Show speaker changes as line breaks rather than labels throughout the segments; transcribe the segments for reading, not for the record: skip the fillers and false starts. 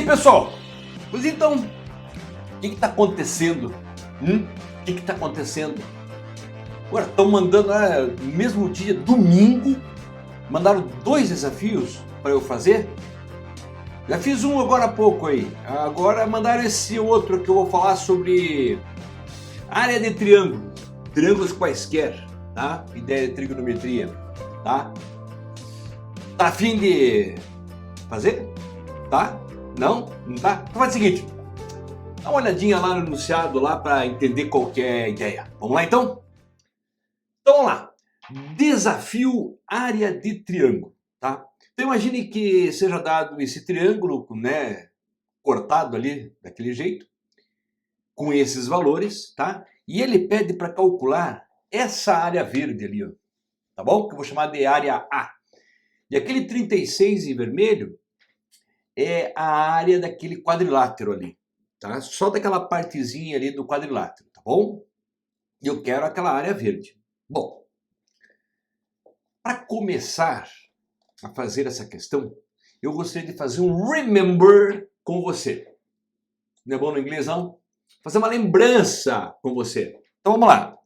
aí, pessoal? Pois então, o que está acontecendo? O que está acontecendo? Agora, estão mandando, no mesmo dia, domingo, mandaram 2 desafios para eu fazer. Já fiz um agora há pouco aí. Agora mandaram esse outro que eu vou falar sobre área de triângulo. Triângulos quaisquer, tá? Ideia de trigonometria, tá? Tá a fim de fazer? Tá? Não? Não tá? Então faz o seguinte. Dá uma olhadinha lá no enunciado lá para entender qual que é a ideia. Vamos lá então? Então vamos lá. Desafio área de triângulo, tá? Então imagine que seja dado esse triângulo, né, cortado ali daquele jeito, com esses valores, tá? E ele pede para calcular essa área verde ali, ó, tá bom? Que eu vou chamar de área A. E aquele 36 em vermelho é a área daquele quadrilátero ali, tá? Só daquela partezinha ali do quadrilátero, tá bom? E eu quero aquela área verde. Bom, para começar a fazer essa questão, eu gostaria de fazer um remember com você. Não é bom no inglês, não? Fazer uma lembrança com você. Então vamos lá.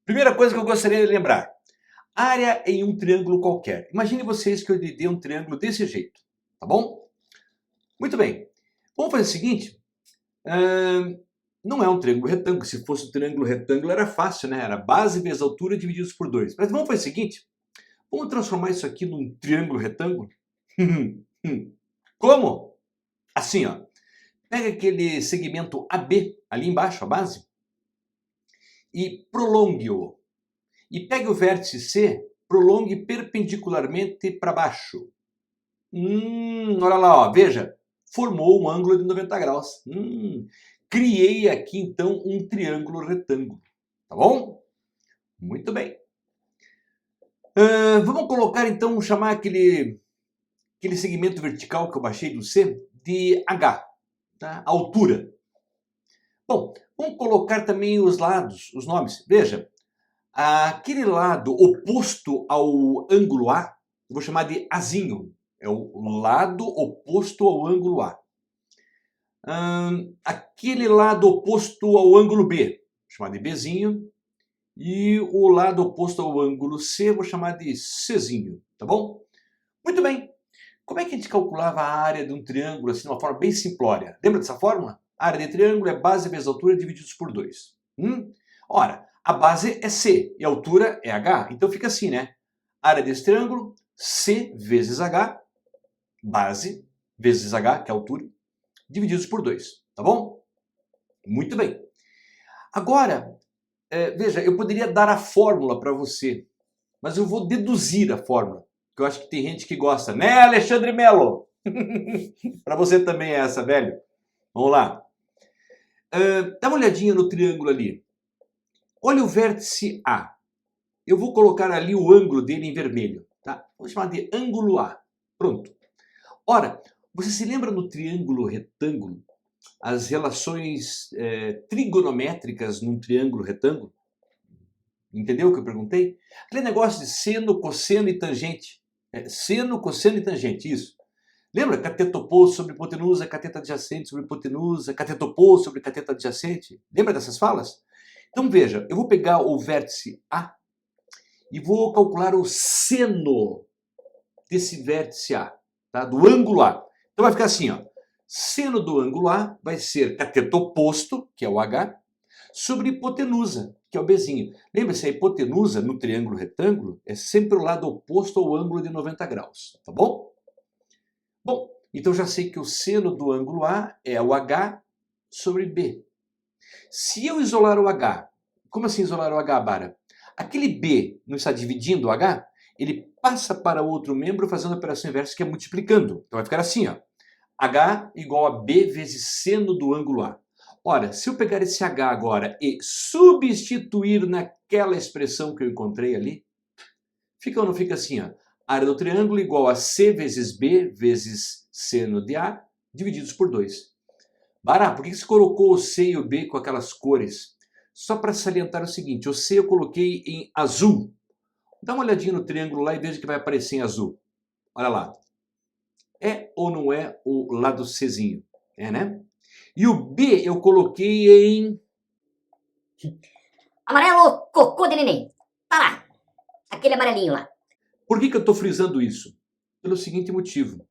Primeira coisa que eu gostaria de lembrar. Área em um triângulo qualquer. Imagine vocês que eu lhe dei um triângulo desse jeito, tá bom? Muito bem. Vamos fazer o seguinte. Não é um triângulo retângulo. Se fosse um triângulo retângulo era fácil, né? Era base vezes altura divididos por 2. Mas vamos fazer o seguinte. Vamos transformar isso aqui num triângulo retângulo? Como? Assim, ó. Pega aquele segmento AB, ali embaixo, a base, e prolongue-o. E pegue o vértice C, prolongue perpendicularmente para baixo. Olha lá, ó, veja, formou um ângulo de 90 graus. Criei aqui, então, um triângulo retângulo. Tá bom? Muito bem. Vamos colocar, então, chamar aquele segmento vertical que eu baixei do C de H. Tá? Altura. Bom, vamos colocar também os lados, os nomes. Veja, aquele lado oposto ao ângulo A, eu vou chamar de Azinho. É o lado oposto ao ângulo A. Aquele lado oposto ao ângulo B, vou chamar de Bzinho. E o lado oposto ao ângulo C, vou chamar de Czinho. Tá bom? Muito bem. Como é que a gente calculava a área de um triângulo assim, de uma forma bem simplória? Lembra dessa fórmula? A área de triângulo é base vezes altura divididos por 2. Ora, a base é C e a altura é H. Então fica assim, né? Área desse triângulo, C vezes H, base vezes H, que é a altura, divididos por 2. Tá bom? Muito bem. Agora, veja, eu poderia dar a fórmula para você, mas eu vou deduzir a fórmula. Porque eu acho que tem gente que gosta, né, Alexandre Melo? Para você também é essa, velho. Vamos lá. Dá uma olhadinha no triângulo ali. Olha o vértice A. Eu vou colocar ali o ângulo dele em vermelho. Tá? Vou chamar de ângulo A. Pronto. Ora, você se lembra no triângulo retângulo? As relações trigonométricas num triângulo retângulo? Entendeu o que eu perguntei? Aquele negócio de seno, cosseno e tangente. Seno, cosseno e tangente, isso. Lembra? Cateto oposto sobre hipotenusa, cateto adjacente sobre hipotenusa, cateto oposto sobre cateto adjacente. Lembra dessas falas? Então veja, eu vou pegar o vértice A e vou calcular o seno desse vértice A, tá? Do ângulo A. Então vai ficar assim, ó. Seno do ângulo A vai ser cateto oposto, que é o H, sobre hipotenusa, que é o Bzinho. Lembra-se, a hipotenusa no triângulo retângulo é sempre o lado oposto ao ângulo de 90 graus, tá bom? Bom, então já sei que o seno do ângulo A é o H sobre B. Se eu isolar o H, como assim isolar o H, Bara? Aquele B não está dividindo o H? Ele passa para outro membro fazendo a operação inversa, que é multiplicando. Então vai ficar assim, ó. H igual a B vezes seno do ângulo A. Ora, se eu pegar esse H agora e substituir naquela expressão que eu encontrei ali, fica ou não fica assim, ó? Área do triângulo igual a C vezes B vezes seno de A, divididos por 2. Bará, por que você colocou o C e o B com aquelas cores? Só para salientar o seguinte, o C eu coloquei em azul. Dá uma olhadinha no triângulo lá e veja que vai aparecer em azul. Olha lá. É ou não é o lado Czinho? É, né? E o B eu coloquei em...
Amarelo, cocô de neném. Tá lá. Aquele amarelinho lá.
Por que eu estou frisando isso? Pelo seguinte motivo.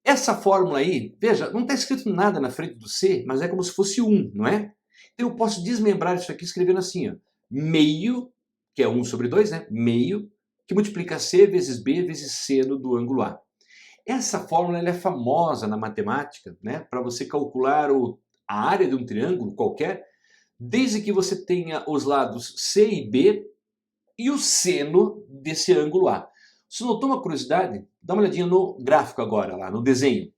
Essa fórmula aí, veja, não está escrito nada na frente do C, mas é como se fosse 1, não é? Então eu posso desmembrar isso aqui escrevendo assim, ó, meio, que é 1 sobre 2, né? Meio, que multiplica C vezes B vezes seno do ângulo A. Essa fórmula ela é famosa na matemática, né? Para você calcular a área de um triângulo qualquer, desde que você tenha os lados C e B e o seno desse ângulo A. Se notou uma curiosidade, dá uma olhadinha no gráfico agora, lá no desenho.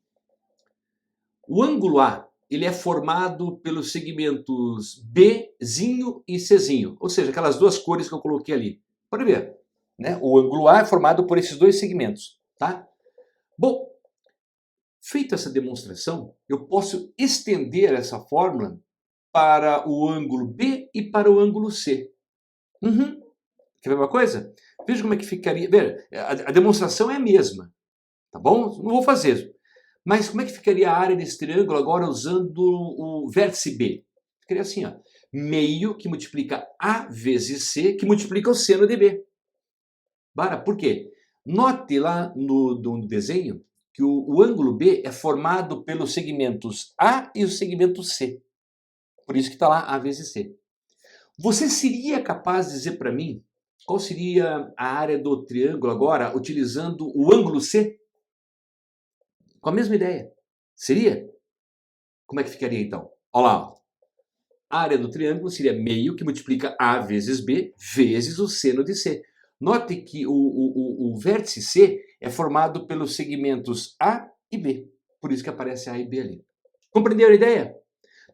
O ângulo A ele é formado pelos segmentos Bzinho e Czinho, ou seja, aquelas duas cores que eu coloquei ali. Pode ver, né? O ângulo A é formado por esses dois segmentos, tá? Bom, feita essa demonstração, eu posso estender essa fórmula para o ângulo B e para o ângulo C. Quer ver uma coisa? Veja como é que ficaria. Veja, a demonstração é a mesma, tá bom? Não vou fazer. Mas como é que ficaria a área desse triângulo agora usando o vértice B? Ficaria assim, ó. Meio que multiplica A vezes C, que multiplica o seno de B. Por quê? Note lá no desenho que o ângulo B é formado pelos segmentos A e o segmento C. Por isso que está lá A vezes C. Você seria capaz de dizer para mim qual seria a área do triângulo agora utilizando o ângulo C? Com a mesma ideia. Seria? Como é que ficaria então? Olha lá. Ó. A área do triângulo seria meio que multiplica A vezes B vezes o seno de C. Note que o vértice C é formado pelos segmentos A e B. Por isso que aparece A e B ali. Compreendeu a ideia?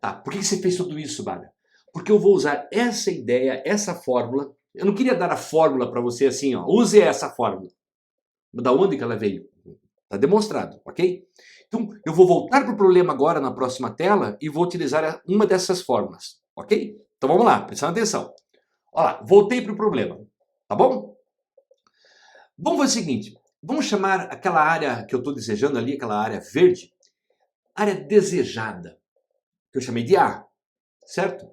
Tá. Por que você fez tudo isso, Bárbara? Porque eu vou usar essa ideia, essa fórmula. Eu não queria dar a fórmula para você assim, ó. Use essa fórmula. Da onde que ela veio? Está demonstrado, ok? Então, eu vou voltar para o problema agora na próxima tela e vou utilizar uma dessas fórmulas, ok? Então vamos lá, prestando atenção. Olha lá, voltei para o problema, tá bom? Vamos fazer o seguinte, vamos chamar aquela área que eu estou desejando ali, aquela área verde, área desejada, que eu chamei de A, certo?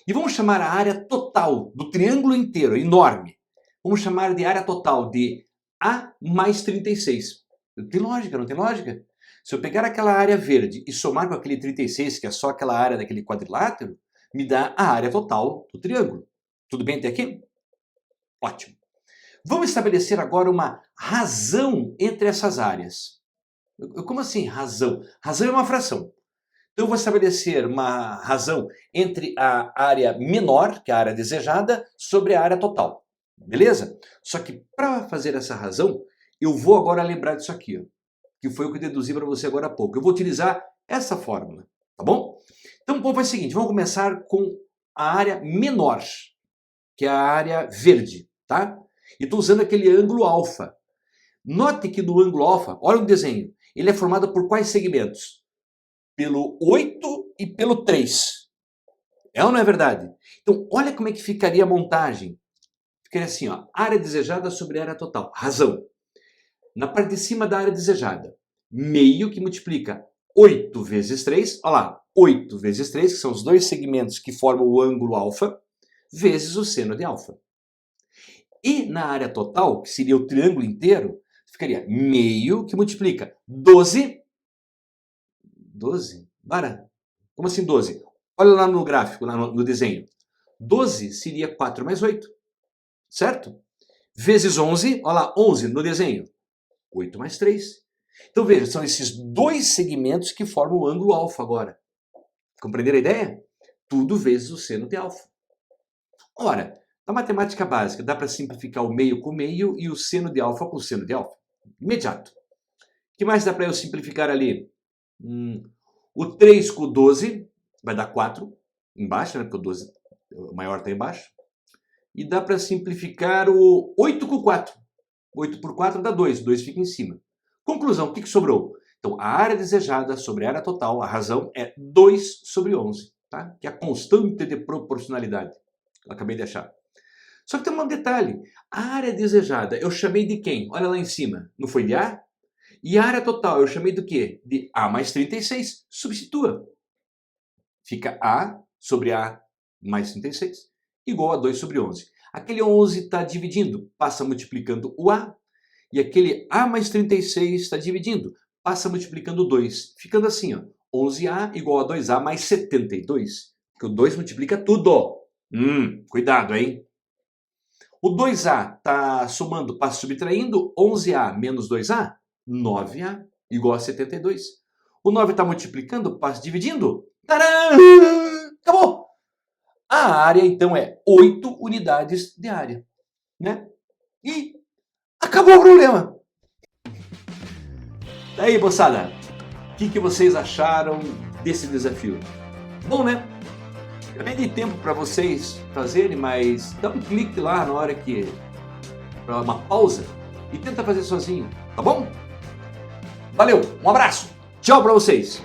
E vamos chamar a área total do triângulo inteiro, enorme. Vamos chamar de área total de A mais 36. Tem lógica, não tem lógica? Se eu pegar aquela área verde e somar com aquele 36, que é só aquela área daquele quadrilátero, me dá a área total do triângulo. Tudo bem até aqui? Ótimo. Vamos estabelecer agora uma razão entre essas áreas. Como assim razão? Razão é uma fração. Então eu vou estabelecer uma razão entre a área menor, que é a área desejada, sobre a área total. Beleza? Só que para fazer essa razão, eu vou agora lembrar disso aqui, ó, que foi o que eu deduzi para você agora há pouco. Eu vou utilizar essa fórmula, tá bom? Então vamos fazer o seguinte, vamos começar com a área menor, que é a área verde, tá? E estou usando aquele ângulo alfa. Note que no ângulo alfa, olha o desenho, ele é formado por quais segmentos? Pelo 8 e pelo 3. É ou não é verdade? Então, olha como é que ficaria a montagem. Ficaria assim, ó, área desejada sobre área total. Razão. Na parte de cima da área desejada, meio que multiplica 8 vezes 3, olha lá, 8 vezes 3, que são os dois segmentos que formam o ângulo alfa, vezes o seno de alfa. E na área total, que seria o triângulo inteiro, ficaria meio que multiplica 12. 12? Como assim 12? Olha lá no gráfico, lá no desenho. 12 seria 4 mais 8, certo? Vezes 11, olha lá, 11 no desenho. 8 mais 3. Então veja, são esses dois segmentos que formam o ângulo alfa agora. Compreenderam a ideia? Tudo vezes o seno de alfa. Ora, na matemática básica, dá para simplificar o meio com meio e o seno de alfa com o seno de alfa. Imediato. O que mais dá para eu simplificar ali? O 3 com o 12 vai dar 4 embaixo, né? Porque o 12 o maior está embaixo. E dá para simplificar o 8 com 4. 8 por 4 dá 2, 2 fica em cima. Conclusão, o que sobrou? Então, a área desejada sobre a área total, a razão é 2 sobre 11, tá? Que é a constante de proporcionalidade. Eu acabei de achar. Só que tem um detalhe. A área desejada, eu chamei de quem? Olha lá em cima. Não foi de A? E a área total eu chamei do quê? De A mais 36. Substitua. Fica A sobre A mais 36 igual a 2 sobre 11. Aquele 11 está dividindo, passa multiplicando o A. E aquele A mais 36 está dividindo, passa multiplicando 2. Ficando assim, ó, 11A igual a 2A mais 72. Porque o 2 multiplica tudo. Cuidado, hein? O 2A está somando, passa subtraindo, 11A menos 2A, 9A igual a 72. O 9 está multiplicando, passa dividindo. Tcharam! Acabou! A área, então, é 8 unidades de área. Né? E acabou o problema. Daí, moçada, o que vocês acharam desse desafio? Bom, né? Eu nem dei tempo para vocês fazerem, mas dá um clique lá na hora que... para uma pausa e tenta fazer sozinho, tá bom? Valeu, um abraço, tchau para vocês!